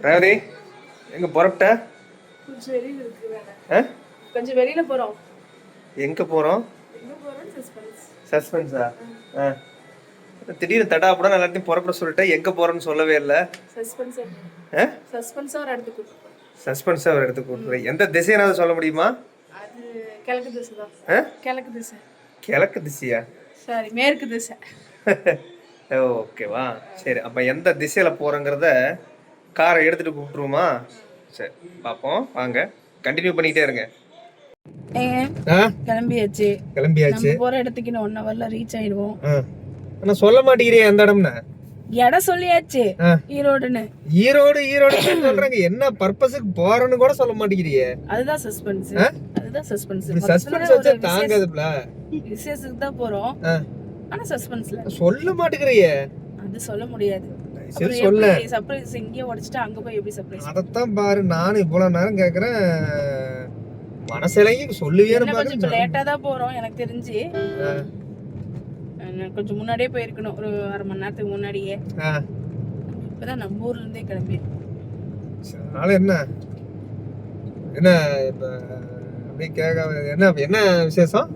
ரேவதி எங்க புறப்பட்ட? கொஞ்சம் வெளியில இருக்கு வேலை. கொஞ்சம் வெளியில போறோம். எங்க போறோம்? எங்க போறோம்? சஸ்பென்ஸ். சஸ்பென்ஸா? திடீர்னு தடாப்புடா எல்லாத்தையும் புறப்பட சொல்லிட்டேன். எங்க போறோன்னு சொல்லவே இல்லை. சஸ்பென்ஸா சஸ்பென்ஸா ஒரு இடத்துக்கு கூட்டிட்டு போறோம். சஸ்பென்ஸா ஒரு இடத்துக்கு கூட்டிட்டு போறேன். எந்த திசையாவது சொல்ல முடியுமா? அது கிழக்கு திசை தான். கிழக்கு திசை. கிழக்கு திசையா? சாரி, மேற்கு திசை. ஓகேவா, சரி. அப்ப எந்த திசையில போறோங்கிறத காரை எடுத்துட்டு கூப்பிட்டுருவோமா? சரி, பார்ப்போம். வாங்க, கண்டினியூ பண்ணிக்கிட்டே இருங்க. கிளம்பியாச்சு. கிளம்பியாச்சு. போற இடத்துக்கு இன்னும் 1 ஹவர்ல ரீச் ஆயிடுவோம். ஆனா சொல்ல மாட்டேங்கிறீங்க எந்த இடம்னு. இடம் சொல்லியாச்சு, ஈரோடுன்னு. ஈரோடு சொல்றாங்க. என்ன பர்பஸுக்கு போறோன்னு கூட சொல்ல மாட்டேங்கிறீங்க. அதுதான் சஸ்பென்ஸ். அதுதான் சஸ்பென்ஸ். சஸ்பென்ஸ் வச்சா தாங்காதுப்ல. விசேஷத்துக்கு தான் போறோம். ஆனா சஸ்பென்ஸ்ல சொல்ல மாட்டேங்கிறீங்க. அது சொல்ல முடியாது. சரி சொல்ல. சர்ப்ரைஸ் இங்கே உடைச்சிட்டு அங்க போய் எப்படி சர்ப்ரைஸ்? அதத்தான் பாரு, நானும் இவ்வளவு நேரம் கேக்குறேன். மனசிலங்கி சொல்லுவேன்னு பாக்குறேன். கொஞ்சம் லேட்டா தான் போறோம் எனக்கு தெரிஞ்சு. கொஞ்சம் முன்னாடியே போயிருக்கணும், ஒரு 1/2 மணி நேரத்துக்கு முன்னாடியே. இப்பதான் நம்ம ஊர்ல இருந்தே கிளம்பி. அதனால என்ன என்ன இப்ப அப்படி கேட்க என்ன விசேஷம்?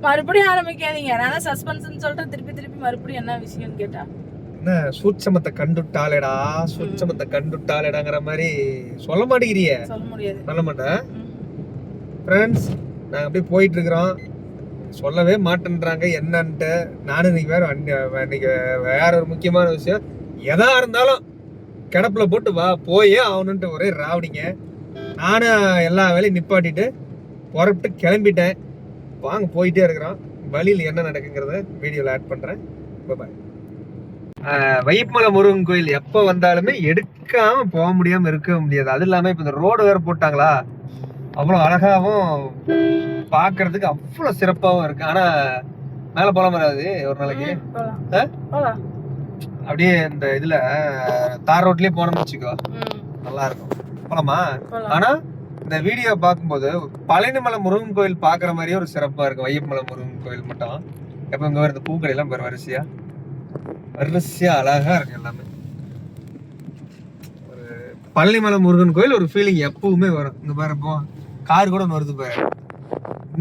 மறுபடியும் ஆரம்பிக்காதீங்க. நான் சஸ்பென்ஸ்னு சொல்லிட்டு திருப்பி மறுபடியும் என்ன விஷயம்னு கேட்டா என்ன சூட்சமத்தை கண்டுட்டாலேடா, சூட்சமத்தை கண்டுட்டாலேடாங்கிற மாதிரி சொல்ல மாட்டேங்கிறியே. சொல்ல முடியாது. சொல்ல மாட்டேன். ஃப்ரெண்ட்ஸ், நாங்கள் அப்படியே போயிட்டு இருக்கிறோம். சொல்லவே மாட்டேன்றாங்க என்னன்ட்டு. நானும் இன்னைக்கு வேற ஒரு முக்கியமான விஷயம். எதா இருந்தாலும் கிடப்புல போட்டு வா, போயே ஆகணுன்ட்டு ஒரே ராவடிங்க. நானும் எல்லா வேலையும் நிப்பாட்டிட்டு புறப்பட்டு கிளம்பிட்டேன். வாங்க, போயிட்டே இருக்கிறோம். வழியில் என்ன நடக்குங்கிறத வீடியோவில் ஆட் பண்ணுறேன். பாய். வையப்பமலை முருகன் கோயில் எப்போ வந்தாலுமே எடுக்காமல் போக முடியாமல் இருக்க முடியாது. அது இல்லாமல் இப்போ இந்த ரோடு வேறு போட்டாங்களா, அவ்வளோ அழகாகவும் பார்க்கறதுக்கு அவ்வளோ சிறப்பாகவும் இருக்கு. ஆனால் மேலே போகலாம் வராது ஒரு நாளைக்கு. அப்படியே இந்த இதில் தார் ரோட்லேயே போனோம்னு வச்சுக்கோ, நல்லா இருக்கும். போலாமா? ஆனால் இந்த வீடியோ பார்க்கும்போது பழனிமலை முருகன் கோயில் பார்க்குற மாதிரியே ஒரு சிறப்பாக இருக்கும். வையப்பமலை முருகன் கோயில் மட்டும் எப்போ இங்கே வருது, பூக்கடையெல்லாம் பேர் வரிசையாக அழகா இருக்கு எல்லாமே. ஒரு பழனிமலை முருகன் கோயில் ஒரு ஃபீலிங் எப்பவுமே வரும். இங்கே பாரு, போ கார் கூட வருது பாரு.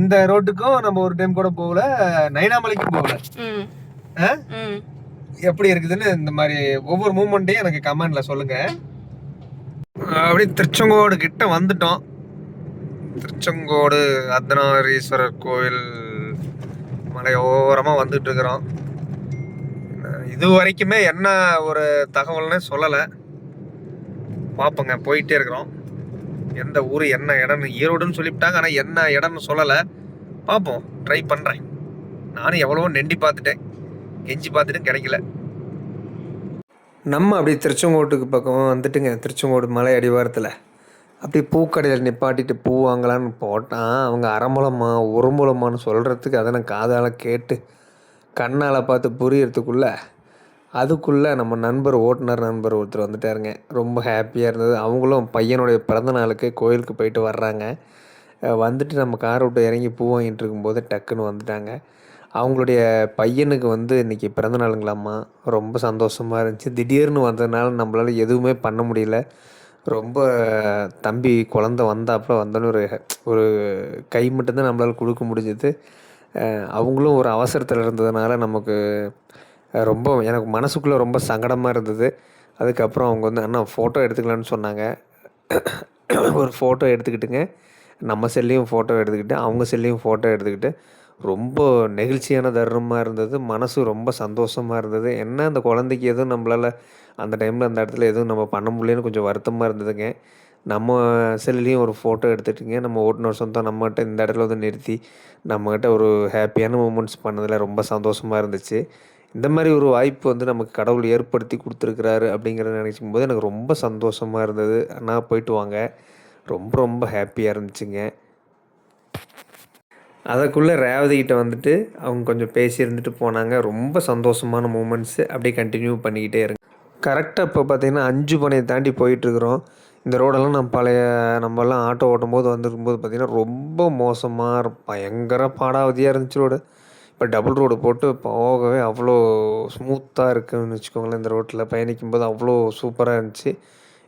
இந்த ரோட்டுக்கும் நம்ம ஒரு டைம் கூட போகல, நைனாமலைக்கும் போகல. எப்படி இருக்குதுன்னு இந்த மாதிரி ஒவ்வொரு மூமெண்ட்டையும் எனக்கு கமெண்ட்ல சொல்லுங்க. அப்படி திருச்செங்கோடு கிட்ட வந்துட்டோம். திருச்செங்கோடு அர்த்தநாரீஸ்வரர் கோயில் மலையோரமாக வந்துட்டு இருக்கிறோம். இது வரைக்குமே என்ன ஒரு தகவல்னு சொல்லலை. பார்ப்போங்க, போயிட்டே இருக்கிறோம். எந்த ஊர் என்ன இடம்னு ஈரோடுன்னு சொல்லிவிட்டாங்க, ஆனால் என்ன இடம்னு சொல்லலை. பார்ப்போம், ட்ரை பண்ணுறேன். நானும் எவ்வளவோ நெண்டி பார்த்துட்டேன், கெஞ்சி பார்த்துட்டு கிடைக்கல. நம்ம அப்படி திருச்செங்கோட்டுக்கு பக்கம் வந்துட்டுங்க. திருச்செங்கோடு மலை அடிவாரத்தில் அப்படி பூக்கடையில் நிப்பாட்டிட்டு பூ வாங்கலான்னு போட்டான். அவங்க அரைமுளமா ஒரு முளமான்னு சொல்கிறதுக்கு அதை நான் காதால் கேட்டு கண்ணால் பார்த்து அதுக்குள்ளே நம்ம ஓட்டுநர் நண்பர் ஒருத்தர் வந்துட்டாருங்க. ரொம்ப ஹாப்பியாக இருந்தது. அவங்களும் பையனுடைய பிறந்த நாளுக்கு கோயிலுக்கு போயிட்டு வர்றாங்க. வந்துட்டு நம்ம காரை விட்டு இறங்கி பூ வாங்கிட்டு இருக்கும்போது டக்குன்னு வந்துட்டாங்க. அவங்களுடைய பையனுக்கு இன்றைக்கி பிறந்த நாளுங்களாம்மா. ரொம்ப சந்தோஷமாக இருந்துச்சு. திடீர்னு வந்ததுனால நம்மளால் எதுவுமே பண்ண முடியல. ரொம்ப தம்பி குழந்த வந்தோன்னே ஒரு கை மட்டும்தான் நம்மளால் கொடுக்க முடிஞ்சது. அவங்களும் ஒரு அவசரத்தில் இருந்ததுனால நமக்கு ரொம்ப எனக்கு மனசுக்குள்ளே ரொம்ப சங்கடமாக இருந்தது. அதுக்கப்புறம் அவங்க அண்ணா ஃபோட்டோ எடுத்துக்கலான்னு சொன்னாங்க. ஒரு ஃபோட்டோ எடுத்துக்கிட்டுங்க, நம்ம செல்லையும் ஃபோட்டோ எடுத்துக்கிட்டு அவங்க செல்லையும் ஃபோட்டோ எடுத்துக்கிட்டு ரொம்ப நெகிழ்ச்சியான தருணமாக இருந்தது. மனசு ரொம்ப சந்தோஷமாக இருந்தது. என்ன அந்த குழந்தைக்கு எதுவும் நம்மளால் அந்த டைமில் அந்த இடத்துல எதுவும் நம்ம பண்ண முடியலன்னு கொஞ்சம் வருத்தமாக இருந்ததுங்க. நம்ம செல்லையும் ஒரு ஃபோட்டோ எடுத்துகிட்டுங்க, நம்ம ஓட்டுநர் சொந்தம் நம்மகிட்ட இந்த இடத்துல நிறுத்தி நம்மகிட்ட ஒரு ஹாப்பியான மூமெண்ட்ஸ் பண்ணதில் ரொம்ப சந்தோஷமாக இருந்துச்சு. இந்த மாதிரி ஒரு வாய்ப்பு நமக்கு கடவுள் ஏற்படுத்தி கொடுத்துருக்குறாரு அப்படிங்கிறத நினைக்கும் போது எனக்கு ரொம்ப சந்தோஷமாக இருந்தது. அண்ணா போயிட்டு வாங்க, ரொம்ப ரொம்ப ஹாப்பியாக இருந்துச்சுங்க. அதுக்குள்ளே ரேவதிக்கிட்ட அவங்க கொஞ்சம் பேசி இருந்துட்டு போனாங்க. ரொம்ப சந்தோஷமான மூமெண்ட்ஸு அப்படியே கண்டினியூ பண்ணிக்கிட்டே இருங்க. கரெக்டாக இப்போ பார்த்திங்கன்னா 5 பனையை தாண்டி போயிட்டுருக்குறோம். இந்த ரோடெல்லாம் நம்மலாம் ஆட்டோ ஓட்டும்போது வந்துருக்கும்போது பார்த்திங்கன்னா ரொம்ப மோசமாக பயங்கர பாடாவதியாக இருந்துச்சு ரோடு. இப்போ டபுள் ரோடு போட்டு போகவே அவ்வளோ ஸ்மூத்தாக இருக்குதுன்னு வச்சுக்கோங்களேன். இந்த ரோட்டில் பயணிக்கும்போது அவ்வளோ சூப்பராக இருந்துச்சு.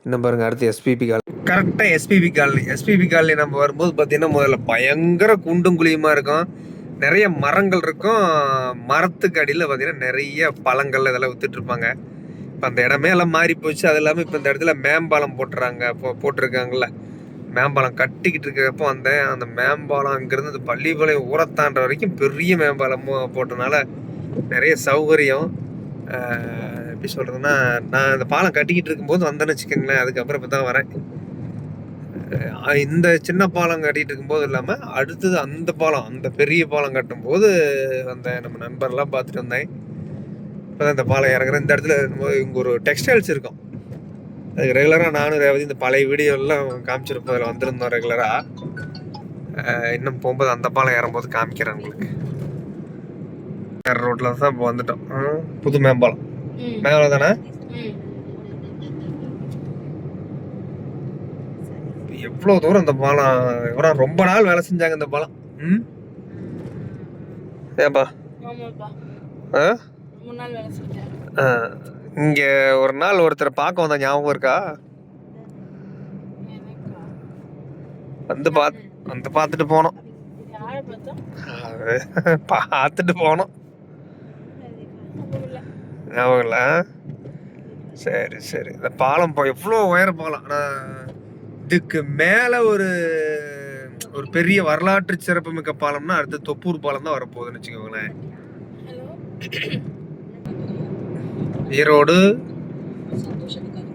இன்னும் பாருங்கள் அடுத்து எஸ்பிபி காலனி. கரெக்டாக எஸ்பிபி காலனி நம்ம வரும்போது பார்த்தீங்கன்னா முதல்ல பயங்கர குண்டும் குழியுமாக இருக்கும். நிறைய மரங்கள் இருக்கும். மரத்துக்கு அடியில் பார்த்தீங்கன்னா நிறைய பழங்கள் இதெல்லாம் வித்துட்ருப்பாங்க. இப்போ அந்த இடமே எல்லாம் மாறி போச்சு. அது இல்லாமல் இப்போ இந்த இடத்துல மேம்பாலம் போட்டிருக்காங்கல்ல, மேம்பாலம் கட்டிக்கிட்டு இருக்கிறப்போ அந்த மேம்பாலம் அங்கேருந்து அந்த பள்ளிப்பாளையம் ஊரத்தாண்ட வரைக்கும் பெரிய மேம்பாலமும் போட்டனால நிறைய சௌகரியம். எப்படி சொல்கிறதுன்னா, நான் இந்த பாலம் கட்டிக்கிட்டு இருக்கும்போது வந்தேன்னு வச்சுக்கோங்களேன். அதுக்கப்புறம் இப்போ தான் வரேன். இந்த சின்ன பாலம் கட்டிகிட்டு இருக்கும்போது இல்லாமல் அடுத்தது அந்த பாலம், அந்த பெரிய பாலம் கட்டும்போது நம்ம நண்பர்லாம் பார்த்துட்டு வந்தேன். இப்போ தான் இந்த பாலம் இறங்குறேன். இந்த இடத்துல இங்கே ஒரு டெக்ஸ்டைல்ஸ் இருக்கும். அதுக்கு ரெகுலராக நானும் ரேவதி இந்த பழைய வீடியோலாம் காமிச்சிருப்போம். அதில் வந்திருந்தோம் ரெகுலராக. இன்னும் போகும்போது அந்த பாலம் ஏறும்போது காமிக்கிறேன் உங்களுக்கு. வேறு ரோட்டில் தான் இப்போ வந்துட்டோம். புது மேம்பாலம் மேலே தானே. எவ்வளோ தூரம் இந்த பாலம் எவ்வளோ ரொம்ப நாள் வேலை செஞ்சாங்க இந்த பாலம். ஏப்பா இங்கே ஒரு நாள் ஒருத்தரை பார்க்க வந்தா ஞாபகம் இருக்கா? வந்து பார்த்துட்டு போனோம். பார்த்துட்டு போனோம். ஞாபகம் இல்லை. சரி சரி. இந்த பாலம் எவ்வளோ உயர பாலம். ஆனால் இதுக்கு மேலே ஒரு பெரிய வரலாற்று சிறப்புமிக்க பாலம்னா அடுத்து தொப்பூர் பாலம் தான் வரப்போகுதுன்னு வச்சுக்கோங்களேன். ஈரோடு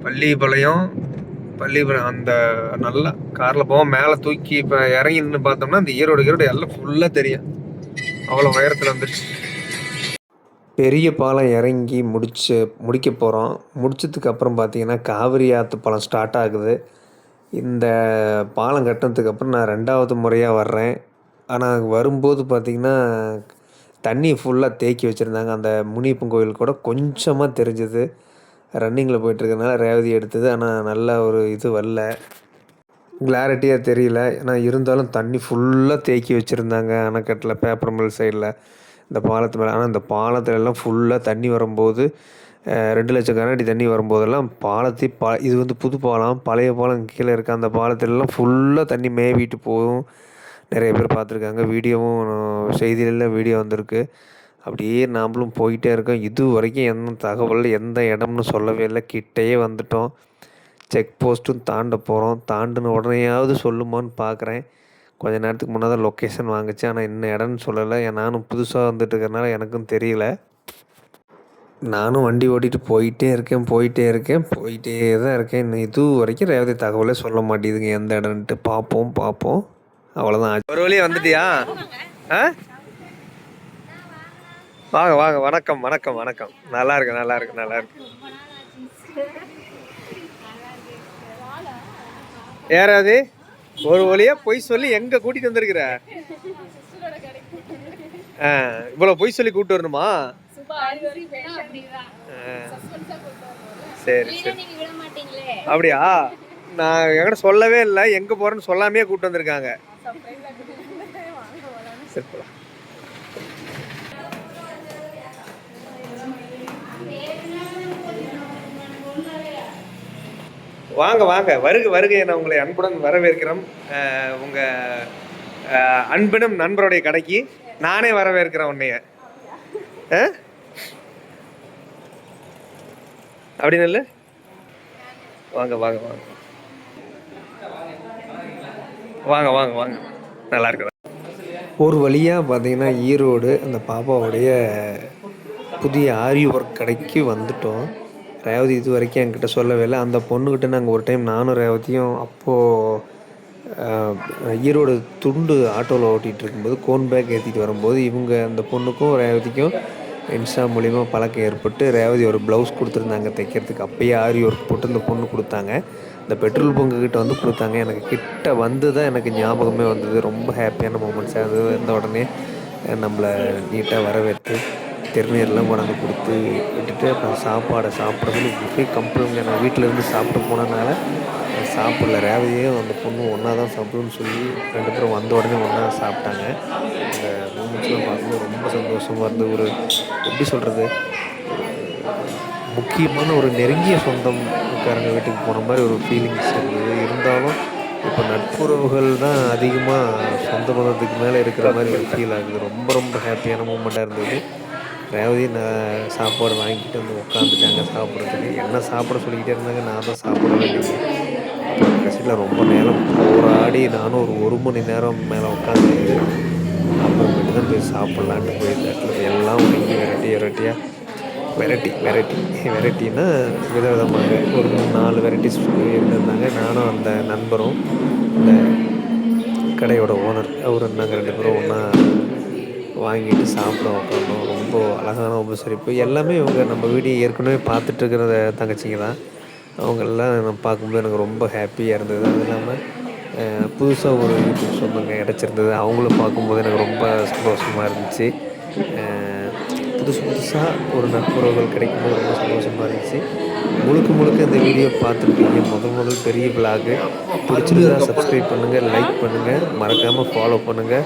பள்ளிப்பாளையம் அந்த நல்லா காரில் போவோம். மேலே தூக்கி இப்போ இறங்கி நின்று பார்த்தோம்னா இந்த ஈரோடு எல்லாம் ஃபுல்லாக தெரியும். அவ்வளோ உயரத்தில் வந்துருச்சு. பெரிய பாலம் இறங்கி முடிக்க போகிறோம். முடிச்சதுக்கு அப்புறம் பார்த்தீங்கன்னா காவிரி ஆற்று பாலம் ஸ்டார்ட் ஆகுது. இந்த பாலம் கட்டினதுக்கப்புறம் நான் 2வது முறையாக வர்றேன். ஆனால் வரும்போது பார்த்திங்கன்னா தண்ணி ஃபுல்லாக தேக்கி வச்சுருந்தாங்க. அந்த முனியப்பன் கோயில் கூட கொஞ்சமாக தெரிஞ்சது. ரன்னிங்கில் போயிட்டுருக்கனால ரேவதி எடுத்தது. ஆனால் நல்ல ஒரு இது வரல, கிளாரிட்டியாக தெரியல. ஏன்னா இருந்தாலும் தண்ணி ஃபுல்லாக தேக்கி வச்சுருந்தாங்க அணைக்கட்டில், பேப்பர் மில் சைடில், இந்த பாலத்து மேலே. ஆனால் இந்த பாலத்துலலாம் ஃபுல்லாக தண்ணி வரும்போது 2 லட்சம் கனஅடி தண்ணி வரும்போதெல்லாம் இது வந்து புது பாலம், பழைய பாலம் கீழே இருக்க அந்த பாலத்திலலாம் ஃபுல்லாக தண்ணி மேவிட்டு போகும். நிறைய பேர் பார்த்துருக்காங்க. செய்தியில வீடியோ வந்திருக்கு. அப்படியே நாமளும் போயிட்டே இருக்கோம். இது வரைக்கும் எந்த தகவல் எந்த இடம்னு சொல்லவே இல்லை. கிட்டேயே வந்துட்டோம். செக் போஸ்ட்டும் தாண்ட போகிறோம். தாண்டின உடனேயாவது சொல்லுமான்னு பார்க்குறேன். கொஞ்ச நேரத்துக்கு முன்னாடி தான் லொக்கேஷன் வாங்குச்சு. ஆனால் இன்னும் இடம்னு சொல்லலை. நானும் புதுசாக வந்துட்டு இருக்கிறனால எனக்கும் தெரியல. நானும் வண்டி ஓட்டிகிட்டு போயிட்டே இருக்கேன். இன்னும் இது வரைக்கும் ரேவதி தகவலே சொல்ல மாட்டேங்குதுங்க எந்த இடம்ன்ட்டு. பார்ப்போம். அவ்வளோதான். ஒரு வழியாக வந்துட்டியா? வாங்க. வணக்கம். நல்லா இருக்கு. யாராவது ஒரு வழியாக பொய் சொல்லி எங்கே கூட்டிகிட்டு வந்திருக்கிற? இவ்வளோ பொய் சொல்லி கூப்பிட்டு வரணுமா? சரி. அப்படியா? நான் என்கிட்ட சொல்லவே இல்லை. எங்கே போகிறேன்னு சொல்லாமே கூப்பிட்டு வந்திருக்காங்க. வாங்க. வருகை என உங்களை அன்புடன் வரவேற்கிறோம். உங்கள் அன்பினும் நண்பருடைய கடைக்கு நானே வரவேற்கிறேன் உன்னைய. அப்படின்னு இல்லை. வாங்க. நல்லா இருக்கு. ஒரு வழியாக பார்த்தீங்கன்னா ஈரோடு அந்த பாப்பாவுடைய புதிய ஆரி ஒர்க் கடைக்கு வந்துட்டோம். ரேவதி இது வரைக்கும் என்கிட்ட சொல்லவே இல்லை. அந்த பொண்ணுக்கிட்ட நாங்கள் ஒரு டைம் நானும் ரேவதியும் அப்போது ஈரோடு துண்டு ஆட்டோவில் ஓட்டிகிட்டு இருக்கும்போது கோன் பேக் ஏற்றிட்டு வரும்போது அந்த பொண்ணுக்கும் ரேவதிக்கும் இன்ஸ்டா மூலிமா பழக்கம் ஏற்பட்டு ரேவதி ஒரு ப்ளவுஸ் கொடுத்துருந்தாங்க தைக்கிறதுக்கு. அப்போயே ஆரி ஒர்க் போட்டு இந்த பொண்ணு கொடுத்தாங்க. இந்த பெட்ரோல் பங்குக்கிட்ட வந்து கொடுத்தாங்க. எனக்கு கிட்ட வந்து தான் எனக்கு ஞாபகமே வந்தது. ரொம்ப ஹாப்பியான மூமெண்ட்ஸாக இருந்தது. வந்த உடனே நம்மளை நீட்டாக வரவேற்று திருநீர்லாம் கொண்டாந்து கொடுத்து விட்டுட்டு அப்புறம் சாப்பாடை சாப்பிட சொல்லி போய் கம்பெனிங்க. நான் வீட்டிலேருந்து சாப்பிட்டு போனதுனால சாப்பிடல. ரேவதியும் அந்த பொண்ணும் ஒன்றா தான் சாப்பிடுன்னு சொல்லி 2 பேரும் வந்த உடனே ஒன்றா சாப்பிட்டாங்க. அந்த மூமெண்ட்ஸ்லாம் பார்க்கும்போது ரொம்ப சந்தோஷமாக இருந்தது. ஒரு எப்படி சொல்கிறது, முக்கியமான ஒரு நெருங்கிய சொந்தம் சொந்தக்காரங்க வீட்டுக்கு போன மாதிரி ஒரு ஃபீலிங்ஸ் இருந்தது. இருந்தாலும் இப்போ நட்புறவுகள் தான் அதிகமாக சொந்த பந்தத்துக்கு மேலே இருக்கிற மாதிரி ஒரு ஃபீல் ஆகுது. ரொம்ப ரொம்ப ஹாப்பியான மூமெண்ட்டாக இருந்தது. ரேவதி நான் சாப்பாடு வாங்கிட்டு வந்து உட்காந்துட்டாங்க சாப்பிட்றதுக்கு. என்ன சாப்பிட சொல்லிக்கிட்டே இருந்தாங்க. நான் தான் சாப்பிடவே இல்லைங்க. அப்புறம் கடைசியில் ரொம்ப நேரம் போராடி நானும் ஒரு 1 மணி நேரம் மேலே உட்காந்து அப்புறமேட்டு தான் போய் சாப்பிட்லான்ட்டு போய் தட்டில் எல்லாம் வாங்கி வெரைட்டின்னா விதவிதமாக ஒரு 4 வெரைட்டிஸ் இருந்திருந்தாங்க. நானும் அந்த நண்பரும் இந்த கடையோட ஓனர் நாங்கள் 2 பேரும் ஒன்றா வாங்கிட்டு சாப்பிட உட்காந்தோம். ரொம்ப அழகான உபசரிப்பு. எல்லாமே இவங்க நம்ம வீடியோ ஏற்கனவே பார்த்துட்ருக்கிற தங்கச்சிங்க தான். அவங்களெல்லாம் நான் பார்க்கும்போது எனக்கு ரொம்ப ஹாப்பியாக இருந்தது. அதுவும் இல்லாமல் புதுசாக ஒரு யூடியூப் சொந்தங்க கிடச்சிருந்தது. அவங்களும் பார்க்கும்போது எனக்கு ரொம்ப சந்தோஷமாக இருந்துச்சு. புதுசாக ஒரு நட்புறவுகள் கிடைக்கும்போது ரொம்ப சந்தோஷமாக இருந்துச்சு. முழுக்க இந்த வீடியோ பார்த்துருப்பீங்க. முதல் பெரிய விலாகு பிடிச்சிருந்தா சப்ஸ்கிரைப் பண்ணுங்கள், லைக் பண்ணுங்கள், மறக்காமல் ஃபாலோ பண்ணுங்கள்.